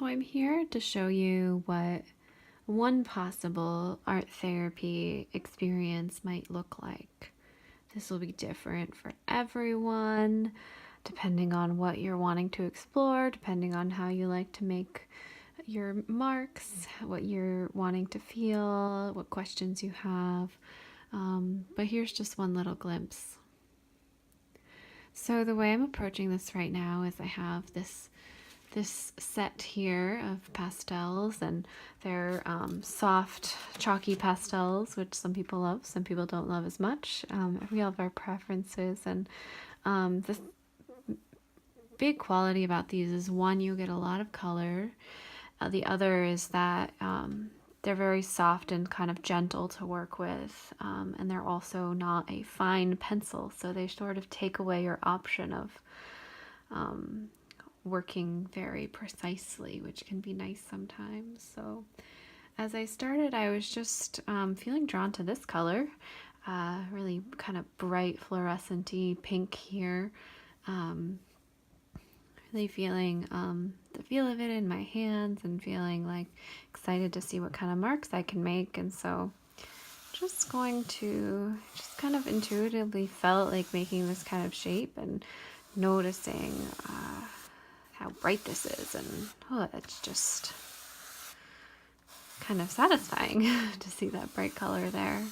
So I'm here to show you what one possible art therapy experience might look like. This will be different for everyone, depending on what you're wanting to explore, depending on how you like to make your marks, what you're wanting to feel, what questions you have. But here's just one little glimpse. So the way I'm approaching this right now is I have this set here of pastels, and they're soft, chalky pastels, which some people love, some people don't love as much. We all have our preferences, and the big quality about these is one, you get a lot of color. The other is that they're very soft and kind of gentle to work with, and they're also not a fine pencil, so they sort of take away your option of working very precisely, which can be nice sometimes. So as I started, I was just feeling drawn to this color, really kind of bright fluorescent-y pink here. Really feeling the feel of it in my hands and feeling like excited to see what kind of marks I can make. And so just kind of intuitively felt like making this kind of shape and noticing how bright this is, and it's just kind of satisfying to see that bright color there.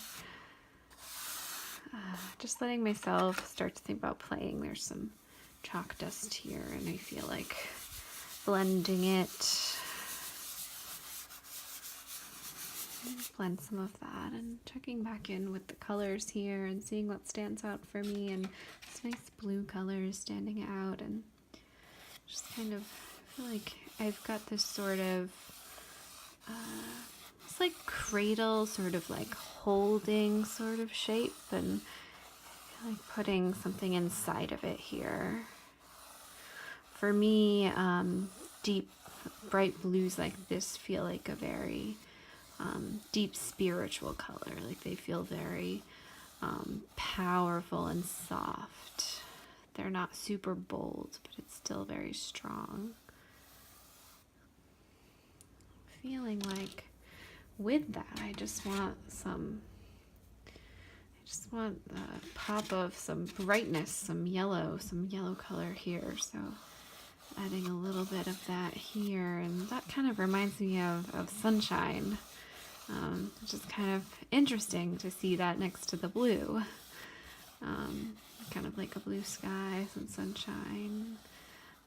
Just letting myself start to think about playing. There's some chalk dust here, and I feel like blending it. Blend some of that and checking back in with the colors here and seeing what stands out for me, and this nice blue color standing out, and just kind of feel like I've got this sort of it's like cradle, sort of like holding sort of shape, and I feel like putting something inside of it here. For me, deep bright blues like this feel like a very deep spiritual color. Like they feel very powerful and soft. They're not super bold, but it's still very strong. Feeling like with that, I just want the pop of some brightness, some yellow color here. So adding a little bit of that here, and that kind of reminds me of sunshine, which is kind of interesting to see that next to the blue. Kind of like a blue sky, some sunshine.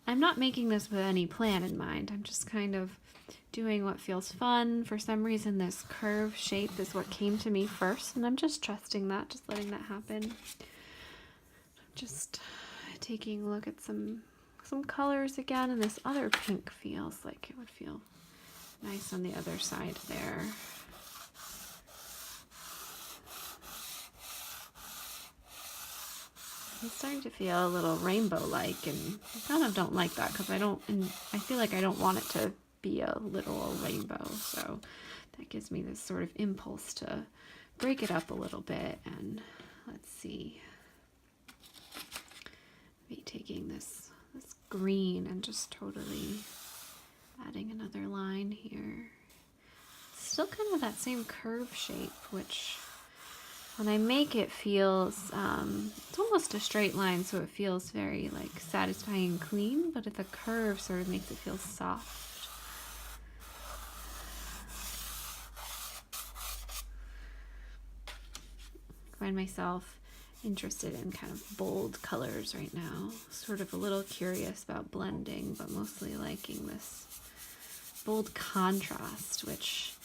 I'm not making this with any plan in mind. I'm just kind of doing what feels fun. For some reason, this curve shape is what came to me first, and I'm just trusting that, just letting that happen. Just taking a look at some colors again, and this other pink feels like it would feel nice on the other side there. It's starting to feel a little rainbow-like, and I kind of don't like that because I feel like I don't want it to be a literal rainbow. So that gives me this sort of impulse to break it up a little bit. And let's see, maybe taking this green and just totally adding another line here. Still kind of that same curve shape, which when I make it feels, it's almost a straight line, so it feels very like satisfying and clean, but the curve sort of makes it feel soft. I find myself interested in kind of bold colors right now, sort of a little curious about blending, but mostly liking this bold contrast, which,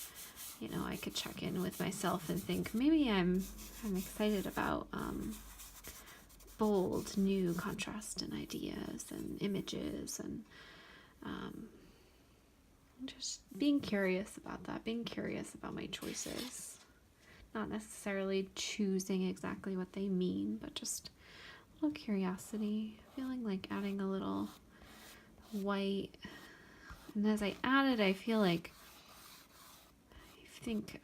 you know, I could check in with myself and think maybe I'm excited about bold new contrast and ideas and images, and just being curious about that, being curious about my choices. Not necessarily choosing exactly what they mean, but just a little curiosity, feeling like adding a little white. And as I add it, I feel like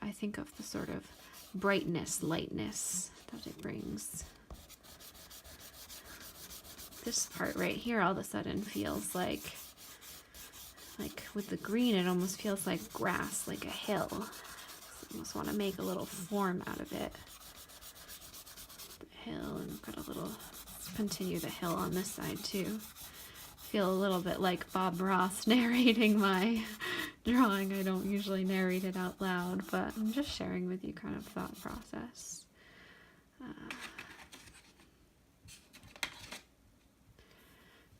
I think of the sort of brightness, lightness that it brings. This part right here all of a sudden feels like like with the green, it almost feels like grass, like a hill. So I almost want to make a little form out of it. The hill, and put a little, continue the hill on this side too. Feel a little bit like Bob Ross narrating my drawing. I don't usually narrate it out loud, but I'm just sharing with you kind of thought process.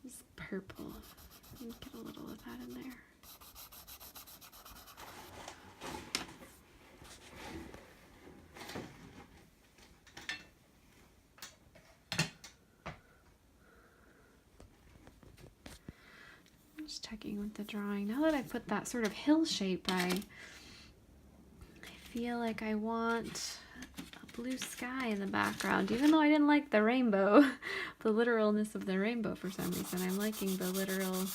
This purple, get a little of that in there. Just checking with the drawing. Now that I put that sort of hill shape, I feel like I want a blue sky in the background, even though I didn't like the rainbow, the literalness of the rainbow for some reason. I'm liking the literal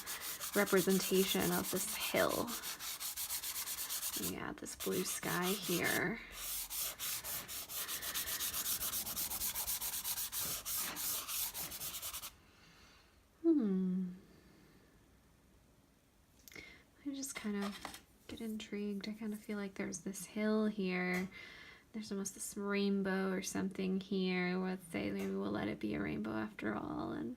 representation of this hill. Yeah, this blue sky here. I just kind of get intrigued. I kind of feel like there's this hill here. There's almost this rainbow or something here. Let's say maybe we'll let it be a rainbow after all. And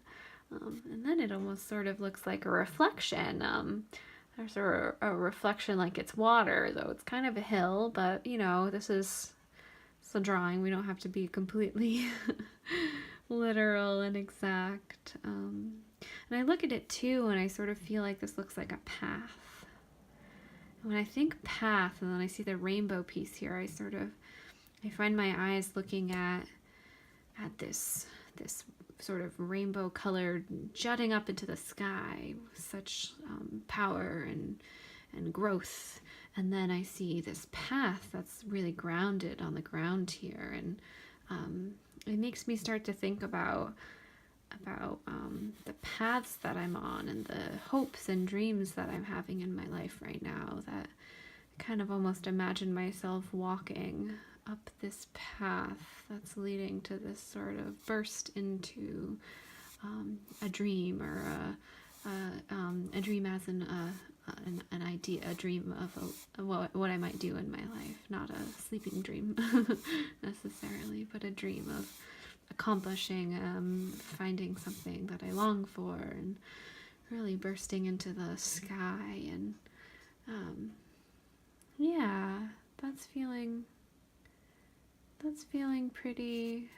then it almost sort of looks like a reflection. There's a reflection like it's water, though it's kind of a hill, but you know, this is a drawing. We don't have to be completely literal and exact. And I look at it too, and I sort of feel like this looks like a path. When I think path and then I see the rainbow piece here, I find my eyes looking at this sort of rainbow colored jutting up into the sky with such power and growth. And then I see this path that's really grounded on the ground here, and it makes me start to think about the paths that I'm on and the hopes and dreams that I'm having in my life right now, that I kind of almost imagine myself walking up this path that's leading to this sort of burst into a dream, or a dream as an idea, a dream of what I might do in my life, not a sleeping dream necessarily, but a dream of accomplishing, finding something that I long for, and really bursting into the sky. And yeah, that's feeling pretty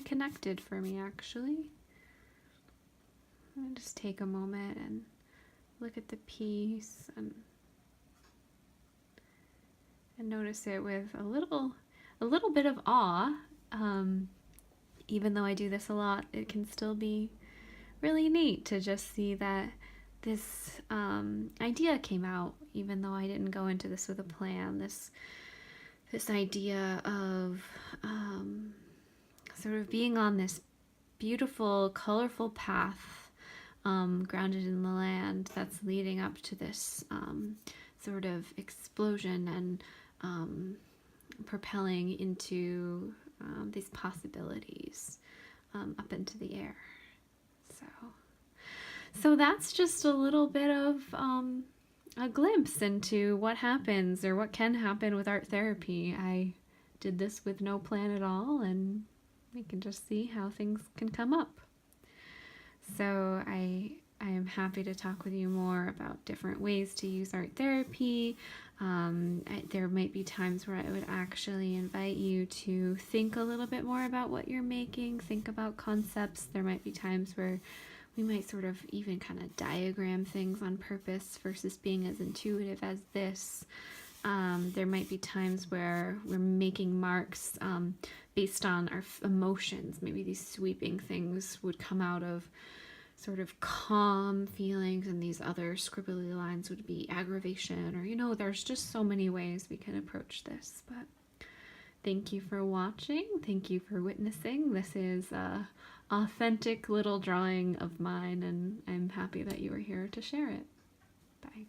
connected for me, actually. I'm gonna just take a moment and look at the piece and notice it with a little bit of awe. Even though I do this a lot, it can still be really neat to just see that this idea came out, even though I didn't go into this with a plan. This idea of sort of being on this beautiful, colorful path, grounded in the land, that's leading up to this sort of explosion and propelling into these possibilities up into the air. So that's just a little bit of a glimpse into what happens, or what can happen with art therapy. I did this with no plan at all, and we can just see how things can come up. So I am happy to talk with you more about different ways to use art therapy. There might be times where I would actually invite you to think a little bit more about what you're making, think about concepts. There might be times where we might sort of even kind of diagram things on purpose versus being as intuitive as this. There might be times where we're making marks based on our emotions. Maybe these sweeping things would come out of sort of calm feelings, and these other scribbly lines would be aggravation, or, you know, there's just so many ways we can approach this. But thank you for watching. Thank you for witnessing. This is a authentic little drawing of mine, and I'm happy that you were here to share it. Bye.